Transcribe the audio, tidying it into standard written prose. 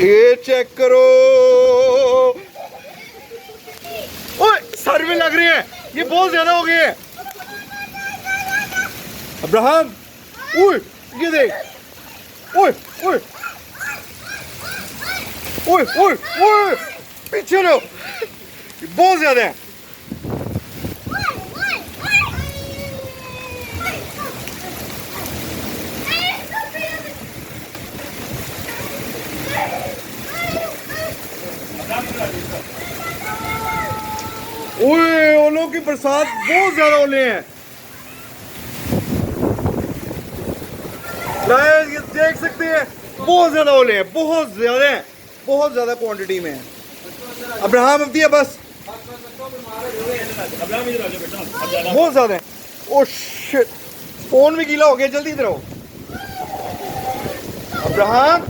ये चेक करो, ओए सर में लग रहे हैं, ये बहुत ज्यादा हो गए हैं। अब्राहम, ओए ये देख, ओए ओए ओए ओए ओए, पीछे लो, बहुत ज्यादा है। ओए ओलों की बरसात, बहुत ज्यादा ओले हैं। गाइस ये देख सकते हैं, बहुत ज्यादा ओले हैं, बहुत ज्यादा हैं, बहुत ज्यादा क्वांटिटी में है। अब्राहम अब दिया बस, बहुत ज्यादा है। ओ शिट, फोन भी गीला हो गया, जल्दी इधर आओ अब्राहम।